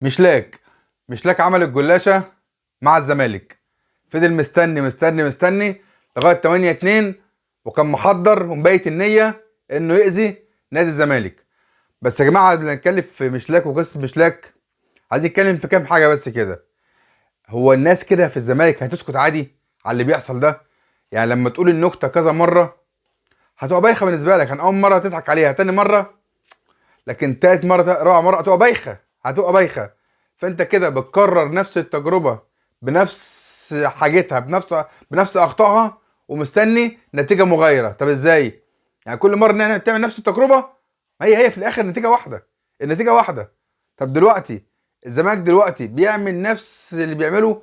مشلاك عمل الجلاشه مع الزمالك. فضل مستني مستني مستني لغايه 8-2، وكان محضر ومبيت النيه انه يأذي نادي الزمالك. بس يا جماعه قبل ما نتكلم في مشلاك وقصه مشلاك، عايزين نتكلم في كام حاجه بس كده. هو الناس كده في الزمالك هتسكت عادي على اللي بيحصل ده؟ يعني لما تقول النكته كذا مره هتبقى بايخه بالنسبه لك، اول مره تضحك عليها، تاني مره، لكن تالت مره رابع مره هتبقى بايخه، هتبقى بايخه. فانت كده بتكرر نفس التجربه بنفس حاجتها بنفس اخطائها، ومستني نتيجه مغايره. طب ازاي؟ يعني كل مره ان احنا بتعمل نفس التجربه، هي في الاخر نتيجه واحده، النتيجه واحده. طب دلوقتي الزمالك دلوقتي بيعمل نفس اللي بيعمله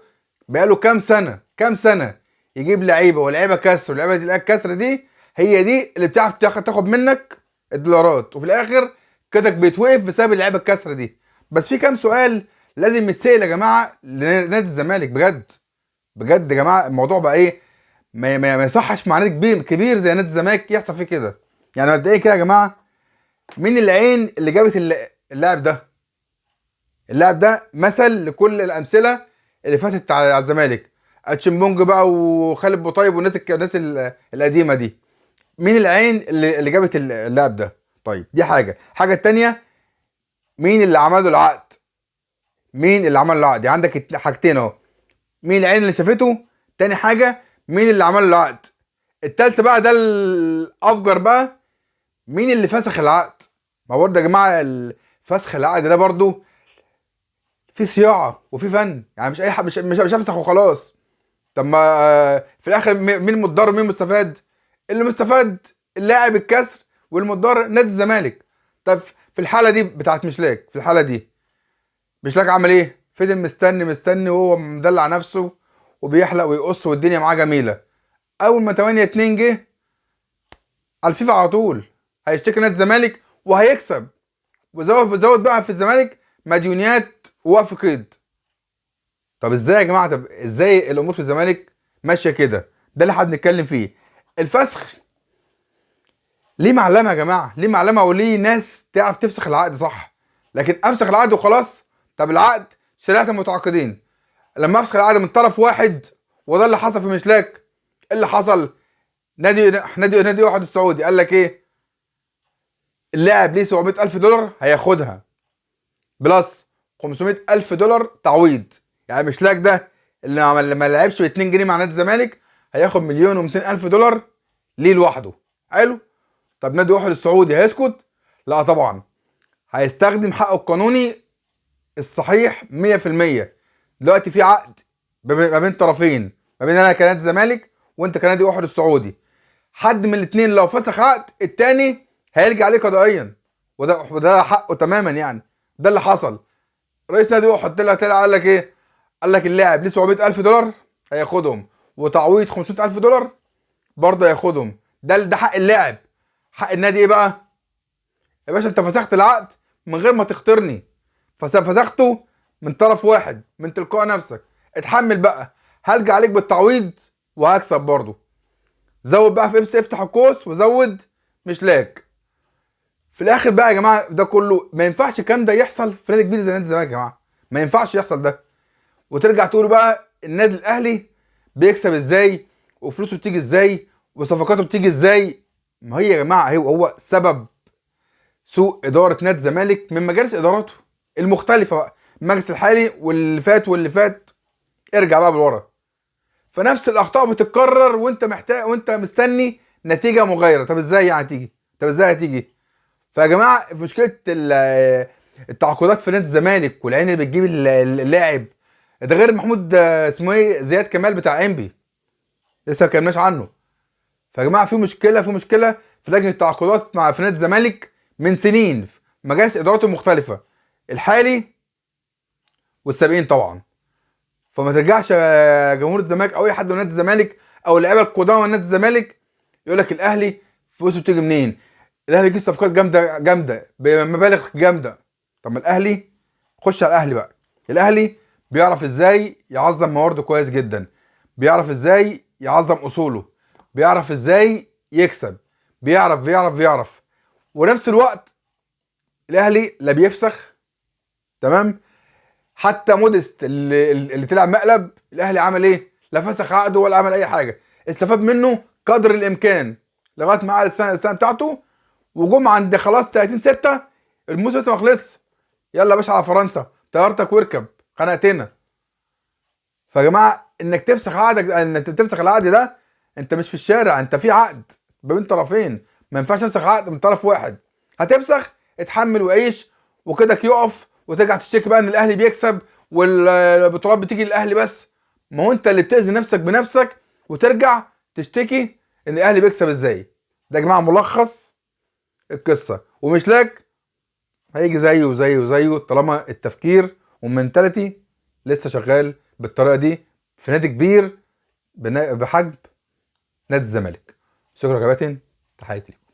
بقاله كام سنه، كام سنه، يجيب لعيبه ولاعيبه كسر، واللعيبه دي الكسر دي هي دي اللي بتعرف تاخد منك الدولارات، وفي الاخر كده بيتوقف بسبب اللعيبه الكسره دي. بس في كام سؤال لازم يتسال يا جماعه لنادي الزمالك بجد. بجد يا جماعه الموضوع بقى ايه؟ ما يصحش مع نادي كبير كبير زي نادي الزمالك يحصل فيه كده. يعني مبدئيا كده يا جماعه، مين العين اللي جابت اللاعب ده؟ اللاعب ده مثل لكل الامثله اللي فاتت على الزمالك، اتشمبونج بقى وخالد بوطيب والناس القديمه دي. مين العين اللي جابت اللاعب ده؟ طيب دي حاجه التانيه، مين اللي عمل له العقد؟ مين اللي عمل له العقد؟ يعني عندك حاجتين اهو، مين العين اللي شافته، تاني حاجه مين اللي عمل له العقد، التالت بقى ده الافجر بقى، مين اللي فسخ العقد؟ ما برضه يا جماعه فسخ العقد ده برضه في صياعه وفي فن، يعني مش اي حد مش هفسخ وخلاص. طب ما في الاخر مين متضرر ومين مستفاد؟ اللي مستفاد اللاعب الكسر، والمتضرر نادي الزمالك. طب في الحاله دي بتاعت مشلاك، في الحاله دي مشلاك عمل ايه؟ فضل مستني مستني وهو مدلع نفسه وبيحلق ويقص والدنيا معاه جميله. اول ما 8-2 جه على الفيفا على طول هيشتكي نادي الزمالك وهيكسب، وزود بقى في الزمالك مديونيات ووقف قيد. طب ازاي يا جماعه؟ طب ازاي الامور في الزمالك ماشيه كده؟ ده اللي احنا بنتكلم فيه. الفسخ ليه معلمه يا جماعه، ليه معلمه وليه ناس تعرف تفسخ العقد صح. لكن افسخ العقد وخلاص؟ طب العقد شريعه المتعاقدين، لما افسخ العقد من طرف واحد، وده اللي حصل في مشلاك. ايه اللي حصل؟ نادي واحد السعودي قال لك ايه؟ اللاعب ليه 700,000 دولار هياخدها بلس 500,000 دولار تعويض. يعني مشلاك ده اللي ما لعبش ب 2 جنيه مع نادي الزمالك هياخد 1,200,000 دولار ليه لوحده. حلو. طب نادي واحد السعودي هيسكت؟ لا طبعا، هيستخدم حقه القانوني الصحيح 100%. دلوقتي في عقد ما بين طرفين، ما بين انا كنادي الزمالك وانت كنادي واحد السعودي. حد من الاثنين لو فسخ عقد التاني هيلجأ عليه قضائيا، وده حقه تماما يعني. ده اللي حصل. رئيس نادي واحد طلع قال لك ايه؟ قال لك اللاعب ليه 700,000 دولار هياخدهم، وتعويض 500,000 دولار برضه هياخدهم. ده حق اللاعب. حق النادي ايه بقى؟ يا باشا انت فسخت العقد من غير ما تختارني، فسخته من طرف واحد من تلقاء نفسك، اتحمل بقى، هلجأ عليك بالتعويض وهكسب برضه. زود بقى في افتح القوس وزود مشلاك. في الاخر بقى يا جماعه ده كله ما ينفعش الكلام ده يحصل في نادي كبير زي نادي الزمالك يا جماعه، ما ينفعش يحصل ده. وترجع تقول بقى النادي الاهلي بيكسب ازاي وفلوسه بتيجي ازاي وصفقاته بتيجي ازاي. ما هي يا جماعه هو سبب سوء اداره نادي الزمالك من مجالس اداراته المختلفه بقى، المجلس الحالي واللي فات واللي فات، ارجع بقى بالورا. فنفس الاخطاء بتتكرر وانت محتاج وانت مستني نتيجه مغايره. طب ازاي يعني هتيجي؟ طب ازاي هتيجي؟ فيا جماعه في مشكله التعاقدات في نادي الزمالك والعين اللي بتجيب اللاعب ده، غير محمود اسمه ايه، زياد كمال بتاع انبي، لسه ما اتكلمناش عنه. فيا جماعه في مشكله في لجنه التعاقدات في نادي الزمالك من سنين في مجالس اداراته المختلفه، الحالي والسابقين طبعا. فما ترجعش يا جمهور الزمالك او اي حد من نادي الزمالك او اللعيبه القدامى من نادي الزمالك يقول لك الاهلي فلوسه بتيجي منين؟ الاهلي بيجيب صفقات جامده جامده بمبالغ جامده. طب ما الاهلي، خش على الاهلي بقى. الاهلي بيعرف ازاي يعظم موارده كويس جدا، بيعرف ازاي يعظم اصوله، بيعرف ازاي يكسب، بيعرف. ونفس الوقت الاهلي لا بيفسخ، تمام، حتى موديست اللي طلع مقلب الاهلي عمل ايه؟ لا فسخ عقده ولا عمل اي حاجه، استفاد منه قدر الامكان لغايه ما قعد السنه بتاعته، وجم عند خلاص 30/6 الموسم لسه ما خلصش، يلا يا باشا على فرنسا طيارتك واركب، خنقتنا. فيا جماعه انك تفسخ عقدك، انك تفسخ العقد ده، انت مش في الشارع، انت في عقد بين طرفين، ما ينفعش تفسخ عقد من طرف واحد. هتفسخ اتحمل وعيش وكده يقف، وترجع تشتكي بقى ان الاهلي بيكسب والبطولات بتيجي للاهلي بس. ما هو انت اللي بتأذي نفسك بنفسك وترجع تشتكي ان الاهلي بيكسب ازاي. ده يا جماعه ملخص القصه، ومش لاك هيجي زيه وزيه وزيه طالما التفكير والمنتاليتي لسه شغال بالطريقه دي في نادي كبير بحجم نادي الزمالك. شكرا يا كباتن، تحياتي لكم.